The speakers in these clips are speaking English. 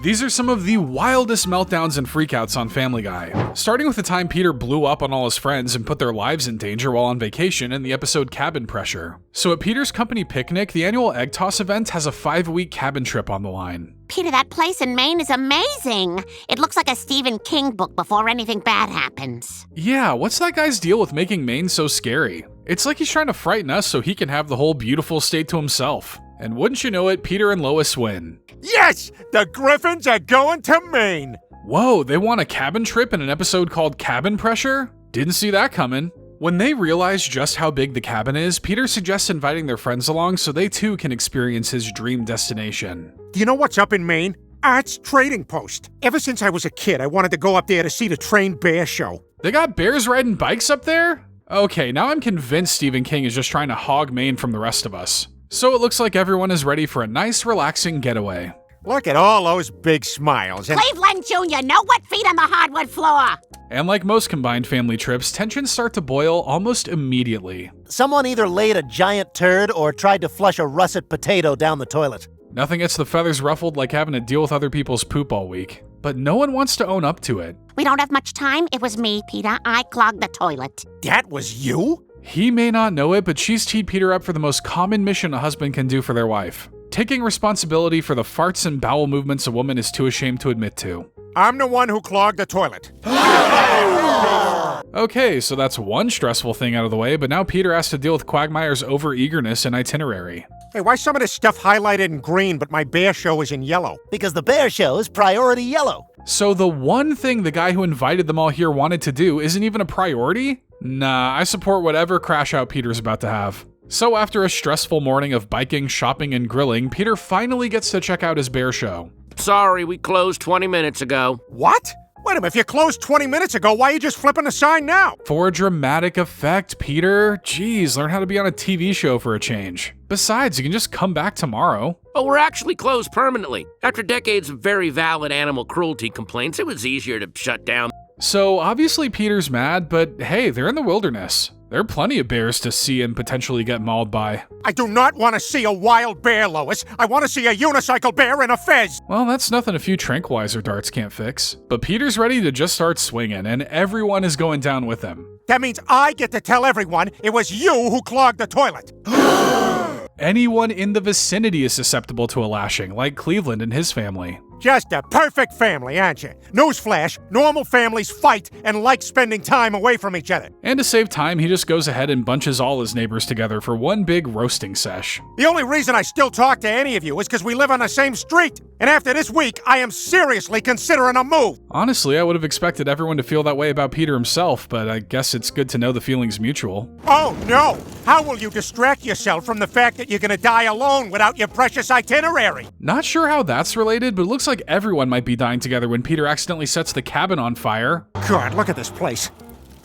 These are some of the wildest meltdowns and freakouts on Family Guy, starting with the time Peter blew up on all his friends and put their lives in danger while on vacation in the episode Cabin Pressure. So at Peter's company picnic, the annual egg toss event has a 5-week cabin trip on the line. Peter, that place in Maine is amazing. It looks like a Stephen King book before anything bad happens. Yeah, what's that guy's deal with making Maine so scary? It's like he's trying to frighten us so he can have the whole beautiful state to himself. And wouldn't you know it, Peter and Lois win. Yes! The Griffins are going to Maine! Whoa, they won a cabin trip in an episode called Cabin Pressure? Didn't see that coming. When they realize just how big the cabin is, Peter suggests inviting their friends along so they too can experience his dream destination. Do you know what's up in Maine? Art's Trading Post. Ever since I was a kid, I wanted to go up there to see the trained bear show. They got bears riding bikes up there? Okay, now I'm convinced Stephen King is just trying to hog Maine from the rest of us. So it looks like everyone is ready for a nice, relaxing getaway. Look at all those big smiles. And Cleveland Jr., no wet feet on the hardwood floor. And like most combined family trips, tensions start to boil almost immediately. Someone either laid a giant turd or tried to flush a russet potato down the toilet. Nothing gets the feathers ruffled like having to deal with other people's poop all week. But no one wants to own up to it. We don't have much time. It was me, Peter. I clogged the toilet. that was you? He may not know it, but she's teed Peter up for the most common mission a husband can do for their wife. Taking responsibility for the farts and bowel movements a woman is too ashamed to admit to. I'm the one who clogged the toilet. Okay, so that's one stressful thing out of the way, but now Peter has to deal with Quagmire's over-eagerness and itinerary. Hey, why some of this stuff highlighted in green, but my bear show is in yellow? Because the bear show is priority yellow. So the one thing the guy who invited them all here wanted to do isn't even a priority? Nah, I support whatever crash out Peter's about to have. So after a stressful morning of biking, shopping, and grilling, Peter finally gets to check out his bear show. Sorry, we closed 20 minutes ago. What? Wait a minute, if you closed 20 minutes ago, why are you just flipping the sign now? For dramatic effect, Peter. Jeez, learn how to be on a TV show for a change. Besides, you can just come back tomorrow. Oh, we're actually closed permanently. After decades of very valid animal cruelty complaints, it was easier to shut down. So obviously Peter's mad, but hey, they're in the wilderness. There are plenty of bears to see and potentially get mauled by. I do not want to see a wild bear, Lois. I want to see a unicycle bear and a fez. Well, that's nothing a few tranquilizer darts can't fix. But Peter's ready to just start swinging, and everyone is going down with him. That means I get to tell everyone it was you who clogged the toilet. Anyone in the vicinity is susceptible to a lashing, like Cleveland and his family. Just a perfect family, aren't you? Newsflash, normal families fight and like spending time away from each other. And to save time, he just goes ahead and bunches all his neighbors together for one big roasting sesh. The only reason I still talk to any of you is because we live on the same street. And after this week, I am seriously considering a move. Honestly, I would have expected everyone to feel that way about Peter himself, but I guess it's good to know the feeling's mutual. Oh no! How will you distract yourself from the fact that you're gonna die alone without your precious itinerary? Not sure how that's related, but it looks like everyone might be dying together when Peter accidentally sets the cabin on fire. God, look at this place.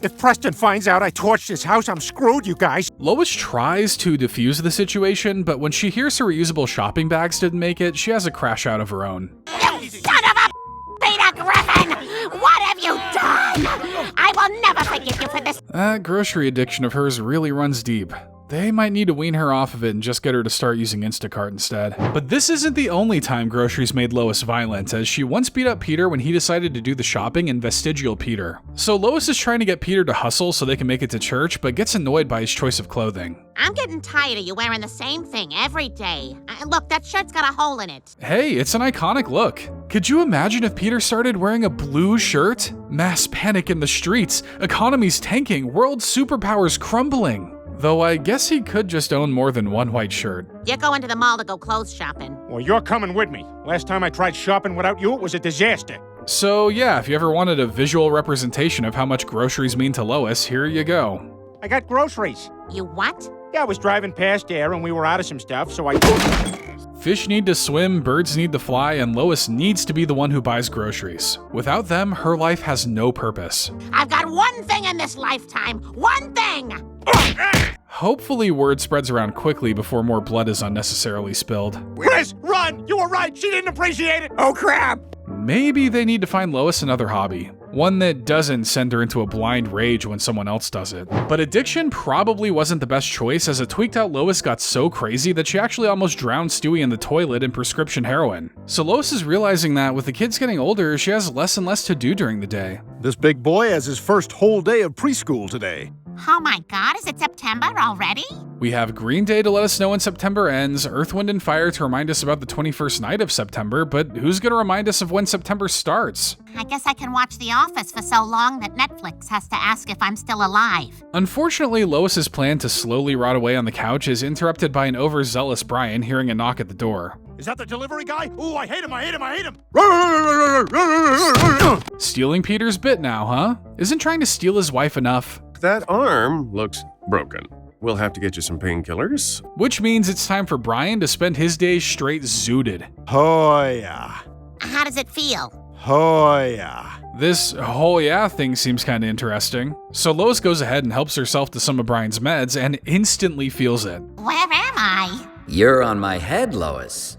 If Preston finds out I torched his house, I'm screwed, you guys. Lois tries to defuse the situation, but when she hears her reusable shopping bags didn't make it, she has a crash out of her own. You son of a Peter Griffin! What have you done? I will never forgive you for this. That grocery addiction of hers really runs deep. They might need to wean her off of it and just get her to start using Instacart instead. But this isn't the only time groceries made Lois violent, as she once beat up Peter when he decided to do the shopping in Vestigial Peter. So Lois is trying to get Peter to hustle so they can make it to church, but gets annoyed by his choice of clothing. I'm getting tired of you wearing the same thing every day. Look, that shirt's got a hole in it. Hey, it's an iconic look. Could you imagine if Peter started wearing a blue shirt? Mass panic in the streets, economies tanking, world superpowers crumbling. Though I guess he could just own more than one white shirt. You're going to the mall to go clothes shopping. Well, you're coming with me. Last time I tried shopping without you, it was a disaster. So yeah, if you ever wanted a visual representation of how much groceries mean to Lois, here you go. I got groceries. You what? Yeah, I was driving past there and we were out of some stuff, so I... Fish need to swim, birds need to fly, and Lois needs to be the one who buys groceries. Without them, her life has no purpose. I've got one thing in this lifetime. One thing! Hopefully word spreads around quickly before more blood is unnecessarily spilled. Chris, run! You were right! She didn't appreciate it! Oh, crap! Maybe they need to find Lois another hobby. One that doesn't send her into a blind rage when someone else does it. But addiction probably wasn't the best choice, as a tweaked out Lois got so crazy that she actually almost drowned Stewie in the toilet in prescription heroin. So Lois is realizing that with the kids getting older, she has less and less to do during the day. This big boy has his first whole day of preschool today. Oh my god, is it September already? We have Green Day to let us know when September ends, Earth, Wind, and Fire to remind us about the 21st night of September, but who's gonna remind us of when September starts? I guess I can watch The Office for so long that Netflix has to ask if I'm still alive. Unfortunately, Lois's plan to slowly rot away on the couch is interrupted by an overzealous Brian hearing a knock at the door. Is that the delivery guy? Ooh, I hate him, I hate him, I hate him! Stealing Peter's bit now, huh? Isn't trying to steal his wife enough? That arm looks broken. We'll have to get you some painkillers. Which means it's time for Brian to spend his days straight zooted. Oh yeah. How does it feel? Oh yeah. This oh yeah thing seems kinda interesting. So Lois goes ahead and helps herself to some of Brian's meds and instantly feels it. Where am I? You're on my head, Lois.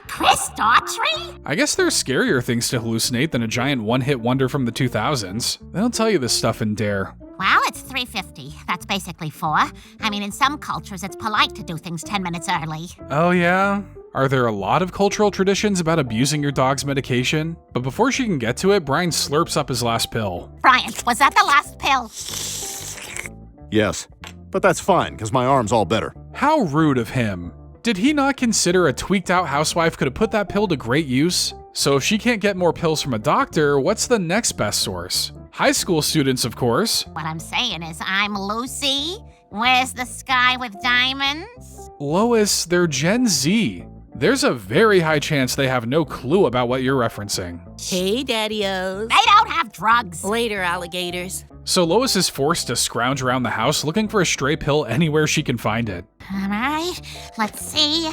Chris Daughtry? I guess there's scarier things to hallucinate than a giant one-hit wonder from the 2000s. They don't tell you this stuff in Dare. Well, it's 3:50. That's basically 4. I mean, in some cultures, it's polite to do things 10 minutes early. Oh yeah? Are there a lot of cultural traditions about abusing your dog's medication? But before she can get to it, Brian slurps up his last pill. Brian, was that the last pill? Yes. But that's fine, because my arm's all better. How rude of him. Did he not consider a tweaked out housewife could have put that pill to great use? So if she can't get more pills from a doctor, what's the next best source? High school students, of course. What I'm saying is, I'm Lucy. Where's the sky with diamonds? Lois, they're Gen Z. There's a very high chance they have no clue about what you're referencing. Hey, Daddy-O's. They don't have drugs. Later, alligators. So Lois is forced to scrounge around the house looking for a stray pill anywhere she can find it. All right, let's see.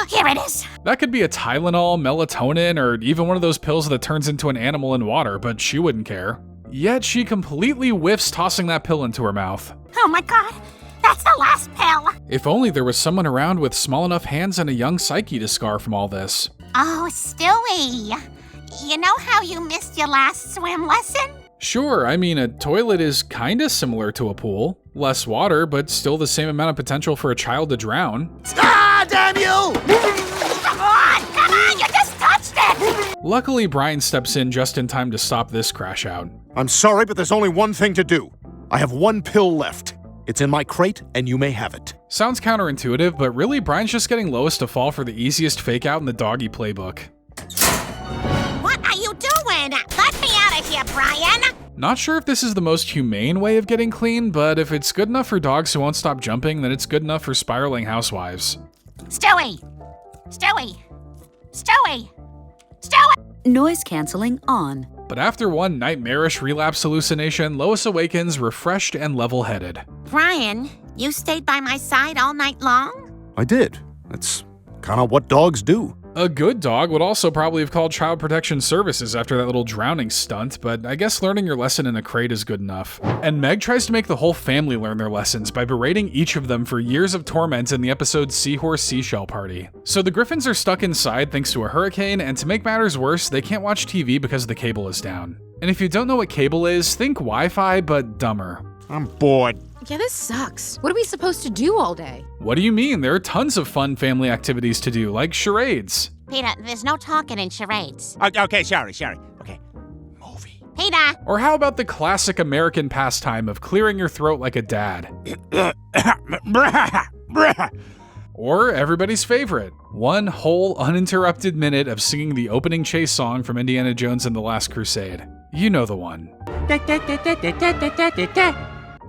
Here it is. That could be a Tylenol, melatonin, or even one of those pills that turns into an animal in water, but she wouldn't care. Yet she completely whiffs tossing that pill into her mouth. Oh my god, that's the last pill. If only there was someone around with small enough hands and a young psyche to scar from all this. Oh, Stewie. You know how you missed your last swim lesson? Sure, I mean, a toilet is kinda similar to a pool. Less water, but still the same amount of potential for a child to drown. Ah, damn you! Come on, you just touched it! Luckily, Brian steps in just in time to stop this crash out. I'm sorry, but there's only one thing to do. I have one pill left. It's in my crate, and you may have it. Sounds counterintuitive, but really, Brian's just getting Lois to fall for the easiest fake out in the doggy playbook. What are you doing? Let me out of here, Brian! Not sure if this is the most humane way of getting clean, but if it's good enough for dogs who won't stop jumping, then it's good enough for spiraling housewives. Stewie! Stewie! Stewie! Stewie! Noise canceling on. But after one nightmarish relapse hallucination, Lois awakens refreshed and level-headed. Brian, you stayed by my side all night long? I did. That's kind of what dogs do. A good dog would also probably have called Child Protection Services after that little drowning stunt, but I guess learning your lesson in a crate is good enough. And Meg tries to make the whole family learn their lessons by berating each of them for years of torment in the episode Seahorse Seashell Party. So the Griffins are stuck inside thanks to a hurricane, and to make matters worse, they can't watch TV because the cable is down. And if you don't know what cable is, think Wi-Fi, but dumber. I'm bored. Yeah, this sucks. What are we supposed to do all day? What do you mean? There are tons of fun family activities to do, like charades. Peter, there's no talking in charades. Okay, sorry. Okay. Movie. Peter! Or how about the classic American pastime of clearing your throat like a dad? Or everybody's favorite, one whole uninterrupted minute of singing the opening chase song from Indiana Jones and the Last Crusade. You know the one.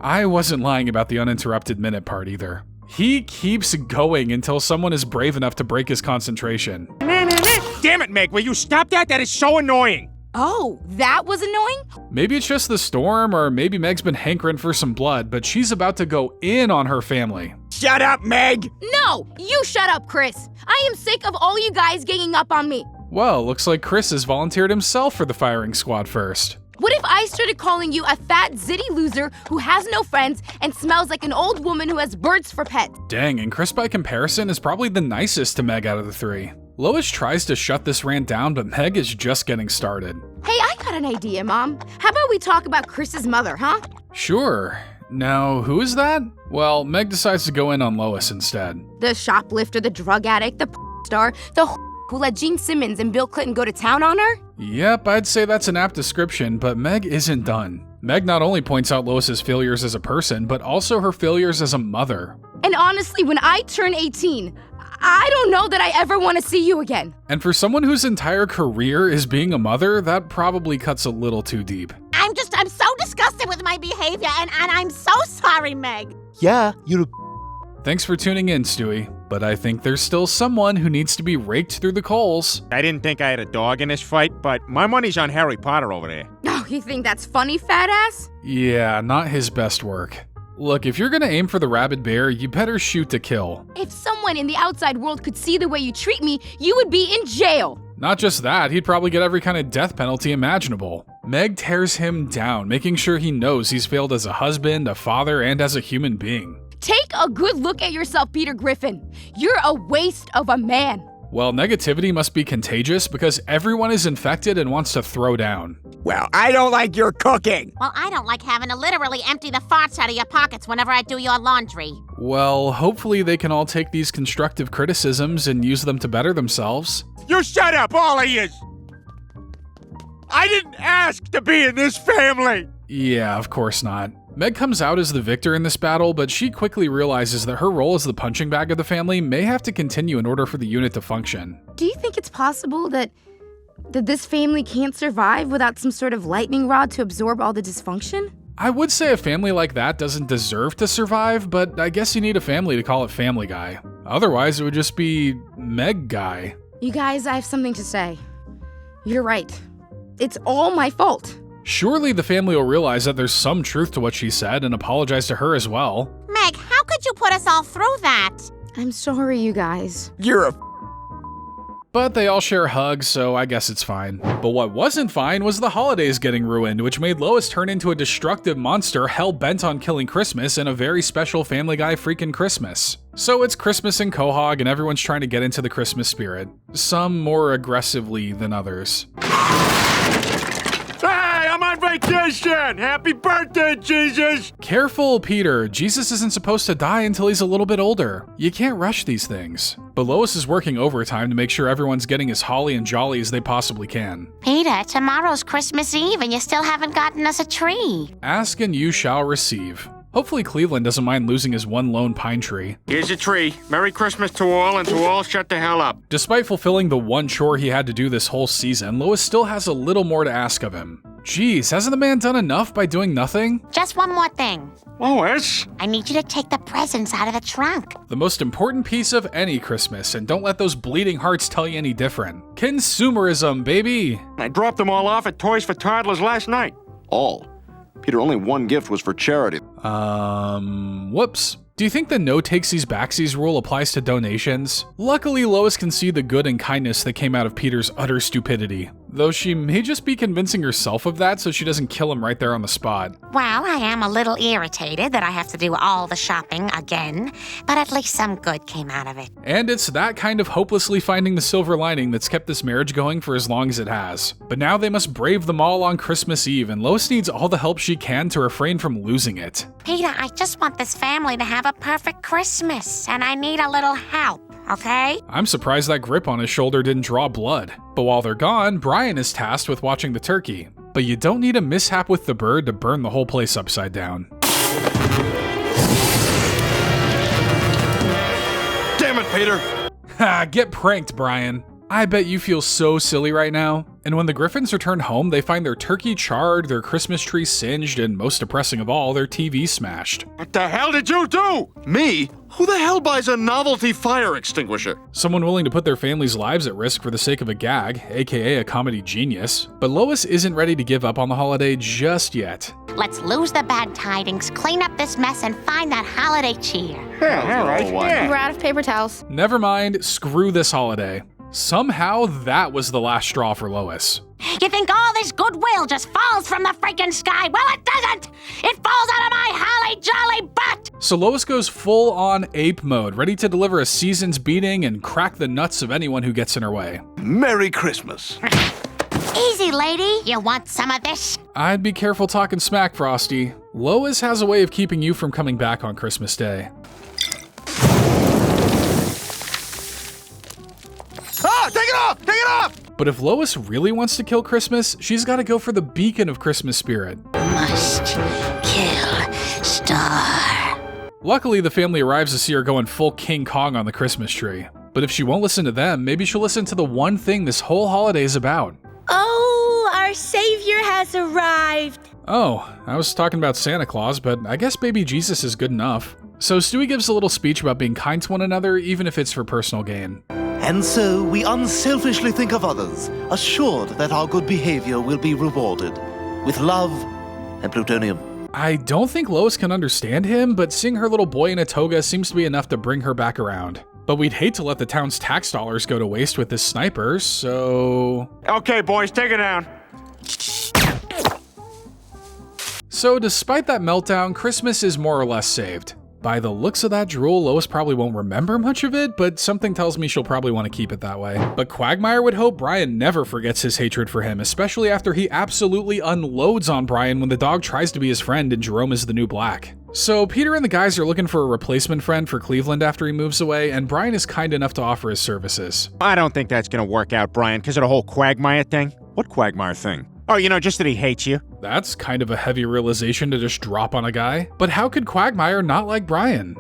I wasn't lying about the uninterrupted minute part either. He keeps going until someone is brave enough to break his concentration. Damn it, Meg, will you stop that? That is so annoying. Oh, that was annoying? Maybe it's just the storm, or maybe Meg's been hankering for some blood, but she's about to go in on her family. Shut up, Meg! No! You shut up, Chris! I am sick of all you guys ganging up on me. Well, looks like Chris has volunteered himself for the firing squad first. What if I started calling you a fat, zitty loser who has no friends and smells like an old woman who has birds for pets? Dang, and Chris by comparison is probably the nicest to Meg out of the three. Lois tries to shut this rant down, but Meg is just getting started. Hey, I got an idea, Mom. How about we talk about Chris's mother, huh? Sure. Now, who is that? Well, Meg decides to go in on Lois instead. The shoplifter, the drug addict, the star, the who let Gene Simmons and Bill Clinton go to town on her? Yep, I'd say that's an apt description, but Meg isn't done. Meg not only points out Lois's failures as a person, but also her failures as a mother. And honestly, when I turn 18, I don't know that I ever want to see you again. And for someone whose entire career is being a mother, that probably cuts a little too deep. I'm so disgusted with my behavior, and I'm so sorry, Meg. Yeah, you... Thanks for tuning in, Stewie, but I think there's still someone who needs to be raked through the coals. I didn't think I had a dog in this fight, but my money's on Harry Potter over there. Oh, you think that's funny, fat ass? Yeah, not his best work. Look, if you're gonna aim for the rabid bear, you better shoot to kill. If someone in the outside world could see the way you treat me, you would be in jail. Not just that, he'd probably get every kind of death penalty imaginable. Meg tears him down, making sure he knows he's failed as a husband, a father, and as a human being. Take a good look at yourself, Peter Griffin. You're a waste of a man. Well, negativity must be contagious because everyone is infected and wants to throw down. Well, I don't like your cooking. Well, I don't like having to literally empty the farts out of your pockets whenever I do your laundry. Well, hopefully they can all take these constructive criticisms and use them to better themselves. You shut up, all of yous! I didn't ask to be in this family! Yeah, of course not. Meg comes out as the victor in this battle, but she quickly realizes that her role as the punching bag of the family may have to continue in order for the unit to function. Do you think it's possible that this family can't survive without some sort of lightning rod to absorb all the dysfunction? I would say a family like that doesn't deserve to survive, but I guess you need a family to call it Family Guy. Otherwise, it would just be Meg Guy. You guys, I have something to say. You're right. It's all my fault. Surely the family will realize that there's some truth to what she said and apologize to her as well. Meg, how could you put us all through that? I'm sorry, you guys. You're a... But they all share hugs, so I guess it's fine. But what wasn't fine was the holidays getting ruined, which made Lois turn into a destructive monster hell-bent on killing Christmas and a very special Family Guy freaking Christmas. So it's Christmas in Quahog and everyone's trying to get into the Christmas spirit. Some more aggressively than others. Hey, I'm on vacation! Happy birthday, Jesus! Careful, Peter. Jesus isn't supposed to die until he's a little bit older. You can't rush these things. But Lois is working overtime to make sure everyone's getting as holly and jolly as they possibly can. Peter, tomorrow's Christmas Eve and you still haven't gotten us a tree. Ask and you shall receive. Hopefully Cleveland doesn't mind losing his one lone pine tree. Here's a tree. Merry Christmas to all, and to all shut the hell up. Despite fulfilling the one chore he had to do this whole season, Lois still has a little more to ask of him. Jeez, hasn't the man done enough by doing nothing? Just one more thing. Lois? I need you to take the presents out of the trunk. The most important piece of any Christmas, and don't let those bleeding hearts tell you any different. Consumerism, baby! I dropped them all off at Toys for Toddlers last night. All. Peter, only one gift was for charity. Whoops. Do you think the no takesies backsies rule applies to donations? Luckily, Lois can see the good and kindness that came out of Peter's utter stupidity. Though she may just be convincing herself of that so she doesn't kill him right there on the spot. Well, I am a little irritated that I have to do all the shopping again, but at least some good came out of it. And it's that kind of hopelessly finding the silver lining that's kept this marriage going for as long as it has. But now they must brave them all on Christmas Eve, and Lois needs all the help she can to refrain from losing it. Peter, I just want this family to have a perfect Christmas, and I need a little help, okay? I'm surprised that grip on his shoulder didn't draw blood. But while they're gone, Brian is tasked with watching the turkey. But you don't need a mishap with the bird to burn the whole place upside down. Damn it, Peter! Ha, get pranked, Brian. I bet you feel so silly right now. And when the Griffins return home, they find their turkey charred, their Christmas tree singed, and most depressing of all, their TV smashed. What the hell did you do? Me? Who the hell buys a novelty fire extinguisher? Someone willing to put their family's lives at risk for the sake of a gag, aka a comedy genius. But Lois isn't ready to give up on the holiday just yet. Let's lose the bad tidings, clean up this mess, and find that holiday cheer. Yeah, all right. Yeah. We're out of paper towels. Never mind, screw this holiday. Somehow that was the last straw for Lois. You think all this goodwill just falls from the freaking sky? Well, it doesn't! It falls out of my holly jolly butt! So Lois goes full on ape mode, ready to deliver a season's beating and crack the nuts of anyone who gets in her way. Merry Christmas. Easy, lady. You want some of this? I'd be careful talking smack, Frosty. Lois has a way of keeping you from coming back on Christmas Day. Ah, take it off! Take it off! But if Lois really wants to kill Christmas, she's got to go for the beacon of Christmas spirit. Must kill Star. Luckily, the family arrives to see her going full King Kong on the Christmas tree. But if she won't listen to them, maybe she'll listen to the one thing this whole holiday is about. Oh, our savior has arrived. Oh, I was talking about Santa Claus, but I guess baby Jesus is good enough. So Stewie gives a little speech about being kind to one another, even if it's for personal gain. And so we unselfishly think of others, assured that our good behavior will be rewarded with love and plutonium. I don't think Lois can understand him, but seeing her little boy in a toga seems to be enough to bring her back around. But we'd hate to let the town's tax dollars go to waste with this sniper, so... Okay, boys, take it down. So despite that meltdown, Christmas is more or less saved. By the looks of that drool, Lois probably won't remember much of it, but something tells me she'll probably want to keep it that way. But Quagmire would hope Brian never forgets his hatred for him, especially after he absolutely unloads on Brian when the dog tries to be his friend and Jerome is the new black. So Peter and the guys are looking for a replacement friend for Cleveland after he moves away, and Brian is kind enough to offer his services. I don't think that's gonna work out, Brian, because of the whole Quagmire thing. What Quagmire thing? Oh, you know, just that he hates you. That's kind of a heavy realization to just drop on a guy. But how could Quagmire not like Brian?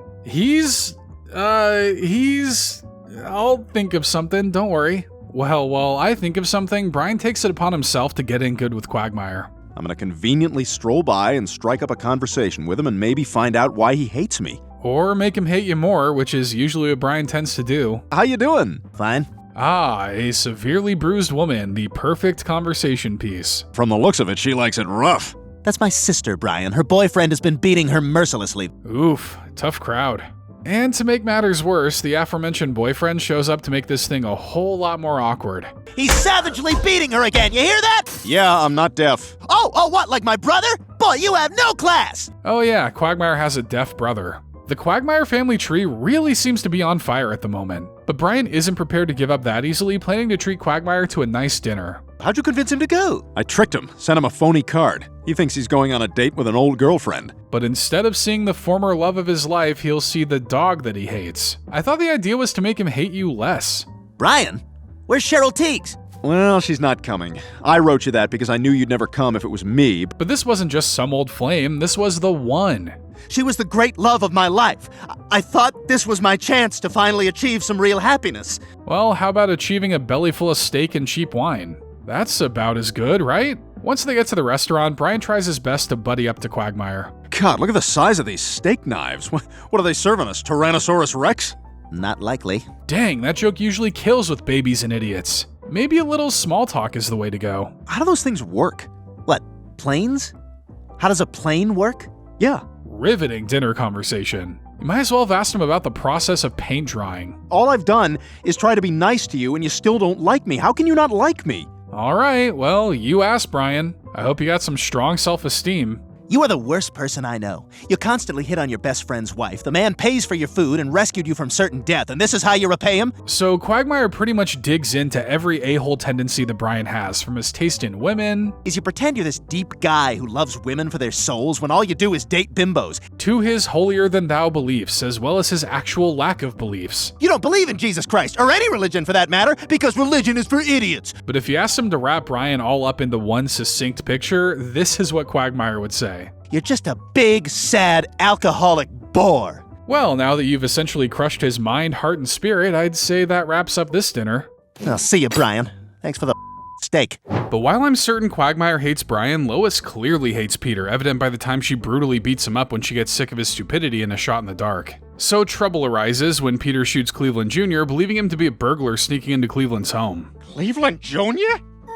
I'll think of something, don't worry. Well, while I think of something, Brian takes it upon himself to get in good with Quagmire. I'm gonna conveniently stroll by and strike up a conversation with him and maybe find out why he hates me. Or make him hate you more, which is usually what Brian tends to do. How you doing? Fine. Ah, a severely bruised woman, the perfect conversation piece. From the looks of it, she likes it rough. That's my sister, Brian. Her boyfriend has been beating her mercilessly. Oof, tough crowd. And to make matters worse, the aforementioned boyfriend shows up to make this thing a whole lot more awkward. He's savagely beating her again, you hear that? Yeah, I'm not deaf. Oh, what, like my brother? Boy, you have no class! Oh yeah, Quagmire has a deaf brother. The Quagmire family tree really seems to be on fire at the moment, but Brian isn't prepared to give up that easily, planning to treat Quagmire to a nice dinner. How'd you convince him to go? I tricked him, sent him a phony card. He thinks he's going on a date with an old girlfriend. But instead of seeing the former love of his life, he'll see the dog that he hates. I thought the idea was to make him hate you less. Brian, where's Cheryl Teagues? Well, she's not coming. I wrote you that because I knew you'd never come if it was me. But this wasn't just some old flame, this was the one. She was the great love of my life. I thought this was my chance to finally achieve some real happiness. Well, how about achieving a belly full of steak and cheap wine? That's about as good, right? Once they get to the restaurant, Brian tries his best to buddy up to Quagmire. God, look at the size of these steak knives. What are they serving us, Tyrannosaurus Rex? Not likely. Dang, that joke usually kills with babies and idiots. Maybe a little small talk is the way to go. How do those things work? What, planes? How does a plane work? Yeah. Riveting dinner conversation. You might as well have asked him about the process of paint drying. All I've done is try to be nice to you and you still don't like me. How can you not like me? Alright, well, you asked, Brian. I hope you got some strong self-esteem. You are the worst person I know. You constantly hit on your best friend's wife. The man pays for your food and rescued you from certain death, and this is how you repay him? So Quagmire pretty much digs into every a-hole tendency that Brian has, from his taste in women, is you pretend you're this deep guy who loves women for their souls when all you do is date bimbos, to his holier-than-thou beliefs, as well as his actual lack of beliefs. You don't believe in Jesus Christ, or any religion for that matter, because religion is for idiots. But if you asked him to wrap Brian all up into one succinct picture, this is what Quagmire would say. You're just a big, sad, alcoholic bore. Well, now that you've essentially crushed his mind, heart, and spirit, I'd say that wraps up this dinner. I'll see you, Brian. Thanks for the steak. But while I'm certain Quagmire hates Brian, Lois clearly hates Peter, evident by the time she brutally beats him up when she gets sick of his stupidity and a shot in the dark. So trouble arises when Peter shoots Cleveland Jr., believing him to be a burglar sneaking into Cleveland's home. Cleveland Jr.?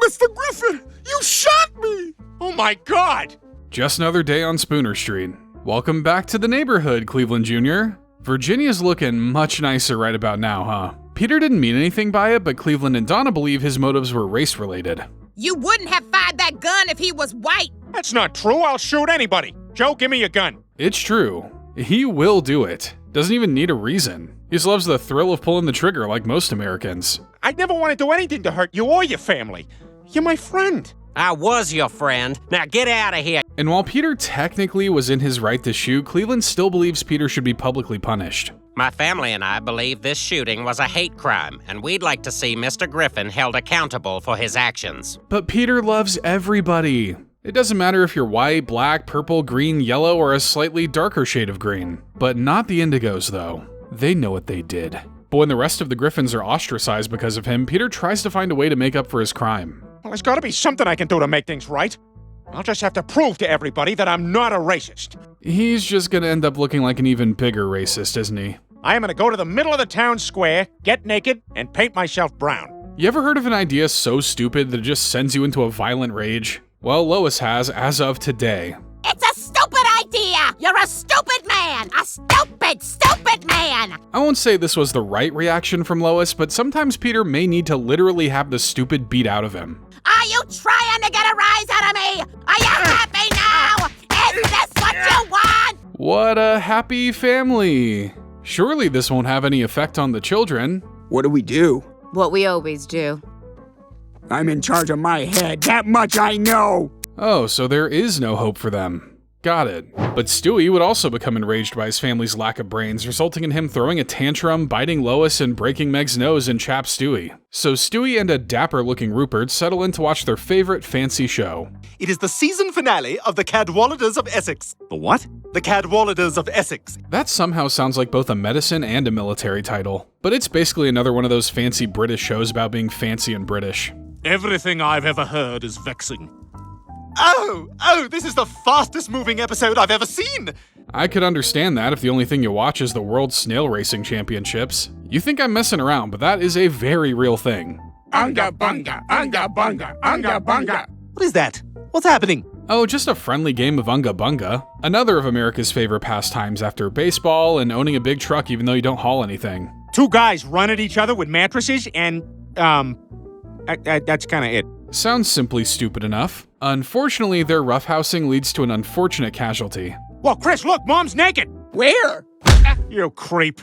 Mr. Griffin, you shot me! Oh my God! Just another day on Spooner Street. Welcome back to the neighborhood, Cleveland Jr. Virginia's looking much nicer right about now, huh? Peter didn't mean anything by it, but Cleveland and Donna believe his motives were race-related. You wouldn't have fired that gun if he was white. That's not true. I'll shoot anybody. Joe, give me your gun. It's true. He will do it. Doesn't even need a reason. He just loves the thrill of pulling the trigger like most Americans. I'd never want to do anything to hurt you or your family. You're my friend. I was your friend. Now get out of here. And while Peter technically was in his right to shoot, Cleveland still believes Peter should be publicly punished. My family and I believe this shooting was a hate crime, and we'd like to see Mr. Griffin held accountable for his actions. But Peter loves everybody. It doesn't matter if you're white, black, purple, green, yellow, or a slightly darker shade of green. But not the Indigos, though. They know what they did. But when the rest of the Griffins are ostracized because of him, Peter tries to find a way to make up for his crime. Well, there's gotta be something I can do to make things right. I'll just have to prove to everybody that I'm not a racist. He's just gonna end up looking like an even bigger racist, isn't he? I am gonna go to the middle of the town square, get naked, and paint myself brown. You ever heard of an idea so stupid that it just sends you into a violent rage? Well, Lois has, as of today. It's a stupid idea! You're a stupid man! A stupid man! I won't say this was the right reaction from Lois, but sometimes Peter may need to literally have the stupid beat out of him. Are you trying to get a rise out of me? Are you happy now? Is this what you want? What a happy family. Surely this won't have any effect on the children. What do we do? What we always do. I'm in charge of my head, that much I know! Oh, so there is no hope for them. Got it. But Stewie would also become enraged by his family's lack of brains, resulting in him throwing a tantrum, biting Lois, and breaking Meg's nose in Chap Stewie. So Stewie and a dapper-looking Rupert settle in to watch their favorite fancy show. It is the season finale of the Cadwalladers of Essex. The what? The Cadwalladers of Essex. That somehow sounds like both a medicine and a military title. But it's basically another one of those fancy British shows about being fancy and British. Everything I've ever heard is vexing. Oh, this is the fastest moving episode I've ever seen! I could understand that if the only thing you watch is the World Snail Racing Championships. You think I'm messing around, but that is a very real thing. Unga bunga, unga bunga, unga bunga. What is that? What's happening? Oh, just a friendly game of Unga Bunga. Another of America's favorite pastimes after baseball and owning a big truck even though you don't haul anything. Two guys run at each other with mattresses and, that's kinda it. Sounds simply stupid enough. Unfortunately, their roughhousing leads to an unfortunate casualty. Well, Chris, look, Mom's naked! Where? You creep.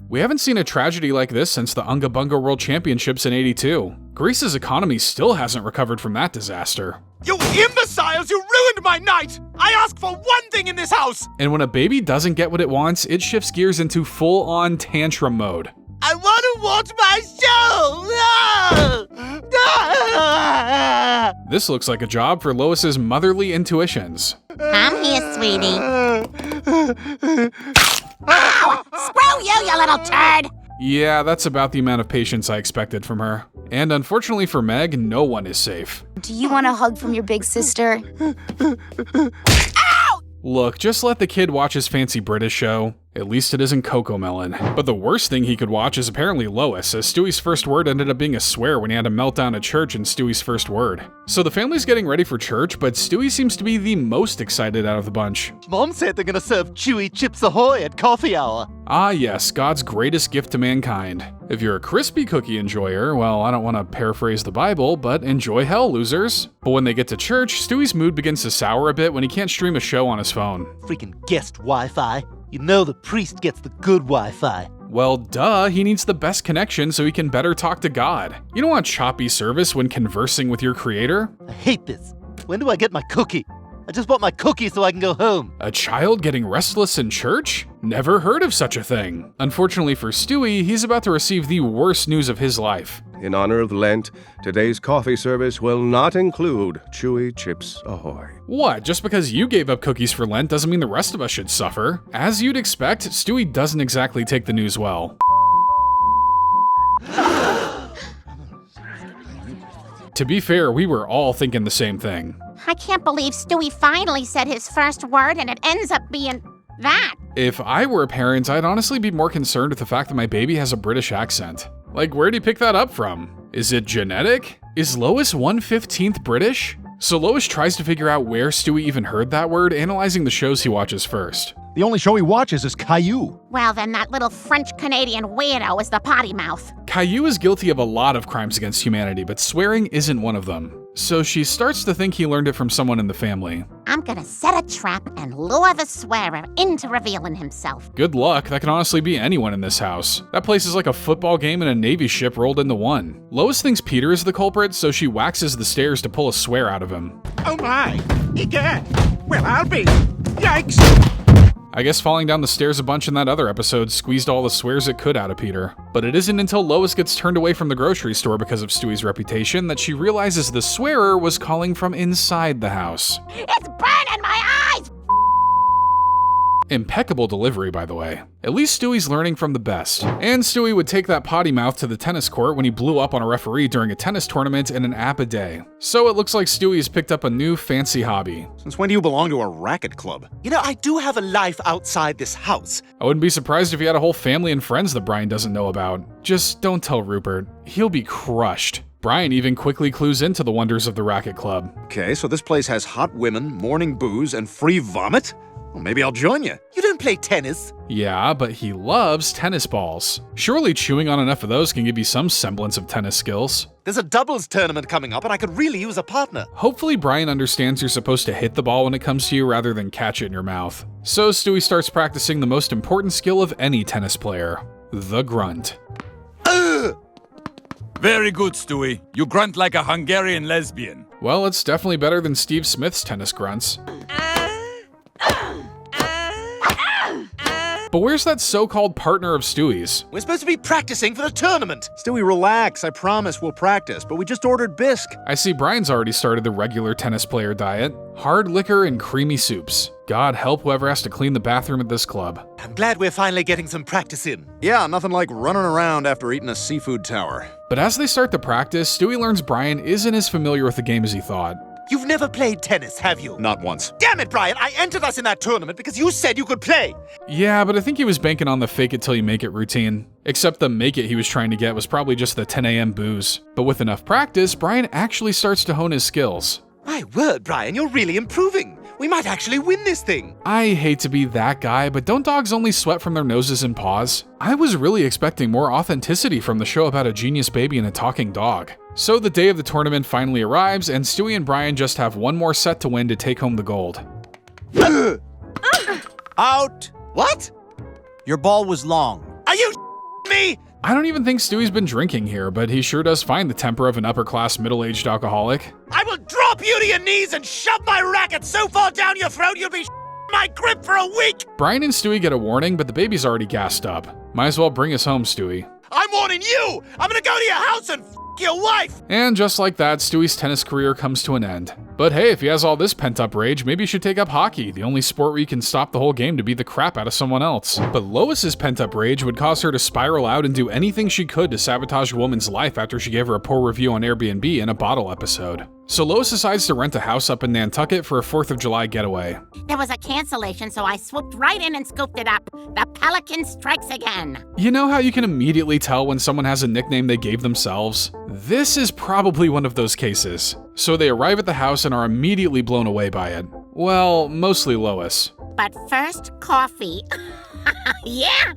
We haven't seen a tragedy like this since the Unga Bunga World Championships in '82. Greece's economy still hasn't recovered from that disaster. You imbeciles, you ruined my night! I asked for one thing in this house! And when a baby doesn't get what it wants, it shifts gears into full-on tantrum mode. I want to watch my show! No! No! This looks like a job for Lois's motherly intuitions. Come here, sweetie. Ow! Screw you little turd! Yeah, that's about the amount of patience I expected from her. And unfortunately for Meg, no one is safe. Do you want a hug from your big sister? Ow! Look, just let the kid watch his fancy British show. At least it isn't Cocomelon. But the worst thing he could watch is apparently Lois, as Stewie's first word ended up being a swear when he had a meltdown at church in Stewie's first word. So the family's getting ready for church, but Stewie seems to be the most excited out of the bunch. Mom said they're gonna serve Chewy Chips Ahoy at coffee hour. Ah yes, God's greatest gift to mankind. If you're a crispy cookie enjoyer, well, I don't want to paraphrase the Bible, but enjoy hell, losers. But when they get to church, Stewie's mood begins to sour a bit when he can't stream a show on his phone. Freaking guest Wi-Fi. You know the priest gets the good Wi-Fi. Well, duh, he needs the best connection so he can better talk to God. You don't want choppy service when conversing with your creator? I hate this. When do I get my cookie? I just want my cookie so I can go home. A child getting restless in church? Never heard of such a thing. Unfortunately for Stewie, he's about to receive the worst news of his life. In honor of Lent, today's coffee service will not include Chewy Chips Ahoy. What? Just because you gave up cookies for Lent doesn't mean the rest of us should suffer. As you'd expect, Stewie doesn't exactly take the news well. To be fair, we were all thinking the same thing. I can't believe Stewie finally said his first word and it ends up being that. If I were a parent, I'd honestly be more concerned with the fact that my baby has a British accent. Like, where'd he pick that up from? Is it genetic? Is Lois 1/15th British? So Lois tries to figure out where Stewie even heard that word, analyzing the shows he watches first. The only show he watches is Caillou. Well, then that little French-Canadian weirdo is the potty mouth. Caillou is guilty of a lot of crimes against humanity, but swearing isn't one of them. so she starts to think he learned it from someone in the family. I'm gonna set a trap and lure the swearer into revealing himself. Good luck, that can honestly be anyone in this house. That place is like a football game and a Navy ship rolled into one. Lois thinks Peter is the culprit, so she waxes the stairs to pull a swear out of him. Oh my! Egad! Well, I'll be. Yikes! I guess falling down the stairs a bunch in that other episode squeezed all the swears it could out of Peter. But it isn't until Lois gets turned away from the grocery store because of Stewie's reputation that she realizes the swearer was calling from inside the house. It's burning my eyes! Impeccable delivery, by the way. At least Stewie's learning from the best. And Stewie would take that potty mouth to the tennis court when he blew up on a referee during a tennis tournament in an app a day. So it looks like Stewie's picked up a new fancy hobby. Since when do you belong to a racket club? You know, I do have a life outside this house. I wouldn't be surprised if he had a whole family and friends that Brian doesn't know about. Just don't tell Rupert. He'll be crushed. Brian even quickly clues into the wonders of the racket club. Okay, so this place has hot women, morning booze, and free vomit? Well, maybe I'll join you. You don't play tennis? Yeah, but he loves tennis balls. Surely chewing on enough of those can give you some semblance of tennis skills. There's a doubles tournament coming up and I could really use a partner. Hopefully Brian understands you're supposed to hit the ball when it comes to you rather than catch it in your mouth. So Stewie starts practicing the most important skill of any tennis player, the grunt. Very good, Stewie. You grunt like a Hungarian lesbian. Well, it's definitely better than Steve Smith's tennis grunts. But where's that so-called partner of Stewie's? We're supposed to be practicing for the tournament. Stewie, relax. I promise we'll practice, but we just ordered bisque. I see Brian's already started the regular tennis player diet. Hard liquor and creamy soups. God help whoever has to clean the bathroom at this club. I'm glad we're finally getting some practice in. Yeah, nothing like running around after eating a seafood tower. But as they start to practice, Stewie learns Brian isn't as familiar with the game as he thought. You've never played tennis, have you? Not once. Damn it, Brian! I entered us in that tournament because you said you could play! Yeah, but I think he was banking on the fake it till you make it routine. Except the make it he was trying to get was probably just the 10 a.m. booze. But with enough practice, Brian actually starts to hone his skills. My word, Brian, you're really improving. We might actually win this thing. I hate to be that guy, but don't dogs only sweat from their noses and paws? I was really expecting more authenticity from the show about a genius baby and a talking dog. So the day of the tournament finally arrives, and Stewie and Brian just have one more set to win to take home the gold. Out! What? Your ball was long. Are you me? I don't even think Stewie's been drinking here, but he sure does find the temper of an upper-class middle-aged alcoholic. I will drop you to your knees and shove my racket so far down your throat you'll be my grip for a week! Brian and Stewie get a warning, but the baby's already gassed up. Might as well bring us home, Stewie. I'm warning you! I'm gonna go to your house and your wife! And just like that, Stewie's tennis career comes to an end. But hey, if he has all this pent-up rage, maybe he should take up hockey, the only sport where you can stop the whole game to beat the crap out of someone else. But Lois's pent-up rage would cause her to spiral out and do anything she could to sabotage a woman's life after she gave her a poor review on Airbnb in a bottle episode. So Lois decides to rent a house up in Nantucket for a 4th of July getaway. There was a cancellation, so I swooped right in and scooped it up. The Pelican strikes again. You know how you can immediately tell when someone has a nickname they gave themselves? This is probably one of those cases. So they arrive at the house and are immediately blown away by it. Well, mostly Lois. But first, coffee. Yeah,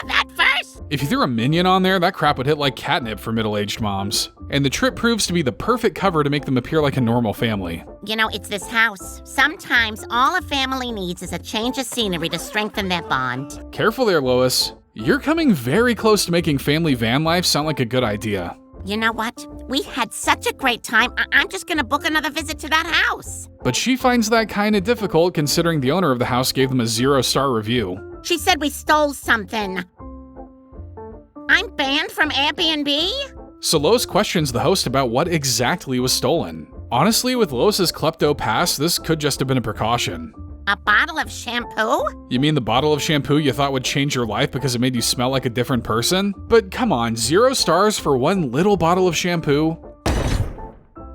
that first. If you threw a minion on there, that crap would hit like catnip for middle-aged moms. And the trip proves to be the perfect cover to make them appear like a normal family. You know, it's this house. Sometimes all a family needs is a change of scenery to strengthen their bond. Careful there, Lois. You're coming very close to making family van life sound like a good idea. You know what? We had such a great time, I'm just gonna book another visit to that house. But she finds that kinda difficult considering the owner of the house gave them a 0-star review. She said we stole something. I'm banned from Airbnb? So Lois questions the host about what exactly was stolen. Honestly, with Lois's klepto past, this could just have been a precaution. A bottle of shampoo? You mean the bottle of shampoo you thought would change your life because it made you smell like a different person? But come on, 0 stars for one little bottle of shampoo?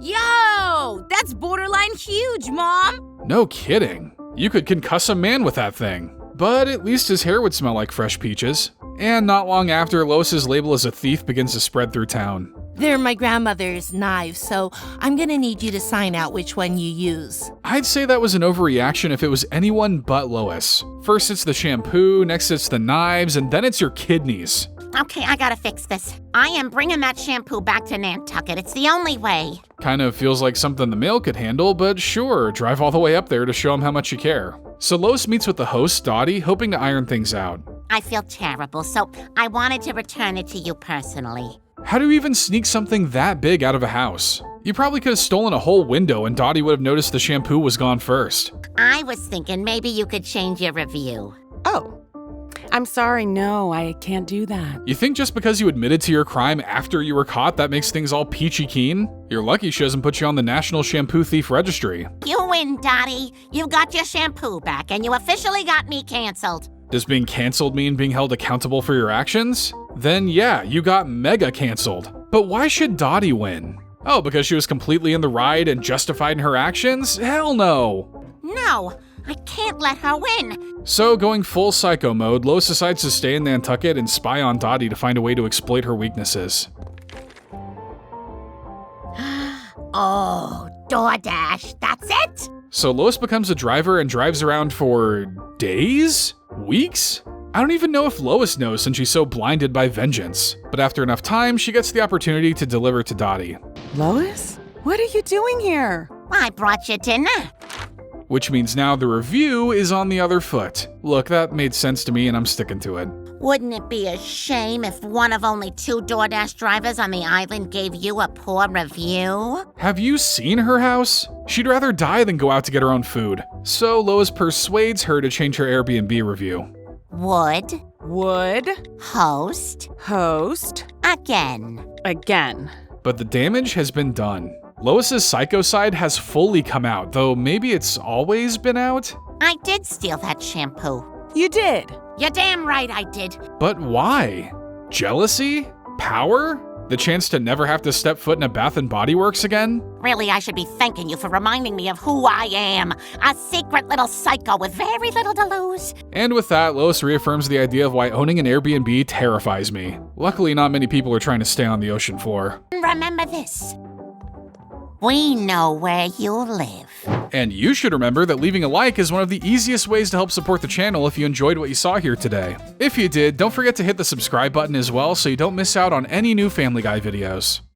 Yo, that's borderline huge, Mom. No kidding. You could concuss a man with that thing. But at least his hair would smell like fresh peaches. And not long after, Lois's label as a thief begins to spread through town. They're my grandmother's knives, so I'm gonna need you to sign out which one you use. I'd say that was an overreaction if it was anyone but Lois. First it's the shampoo, next it's the knives, and then it's your kidneys. Okay, I gotta fix this. I am bringing that shampoo back to Nantucket. It's the only way. Kind of feels like something the mail could handle, but sure, drive all the way up there to show him how much you care. So Lois meets with the host, Dottie, hoping to iron things out. I feel terrible, so I wanted to return it to you personally. How do you even sneak something that big out of a house? You probably could have stolen a whole window and Dottie would have noticed the shampoo was gone first. I was thinking maybe you could change your review. Oh. I'm sorry, no, I can't do that. You think just because you admitted to your crime after you were caught, that makes things all peachy keen? You're lucky she doesn't put you on the National Shampoo Thief Registry. You win, Dottie. You got your shampoo back, and you officially got me canceled. Does being canceled mean being held accountable for your actions? Then yeah, you got mega canceled. But why should Dottie win? Oh, because she was completely in the right and justified in her actions? Hell no! No, I can't let her win. So, going full psycho mode, Lois decides to stay in Nantucket and spy on Dottie to find a way to exploit her weaknesses. Oh, DoorDash, that's it? So Lois becomes a driver and drives around for days? Weeks? I don't even know if Lois knows since she's so blinded by vengeance. But after enough time, she gets the opportunity to deliver to Dottie. Lois? What are you doing here? I brought you dinner. Which means now the review is on the other foot. Look, that made sense to me and I'm sticking to it. Wouldn't it be a shame if one of only 2 DoorDash drivers on the island gave you a poor review? Have you seen her house? She'd rather die than go out to get her own food. So Lois persuades her to change her Airbnb review. Would. Host. Again. But the damage has been done. Lois's psycho side has fully come out, though maybe it's always been out? I did steal that shampoo. You did? You're damn right I did. But why? Jealousy? Power? The chance to never have to step foot in a Bath and Body Works again? Really, I should be thanking you for reminding me of who I am. A secret little psycho with very little to lose. And with that, Lois reaffirms the idea of why owning an Airbnb terrifies me. Luckily, not many people are trying to stay on the ocean floor. Remember this. We know where you live. And you should remember that leaving a like is one of the easiest ways to help support the channel if you enjoyed what you saw here today. If you did, don't forget to hit the subscribe button as well so you don't miss out on any new Family Guy videos.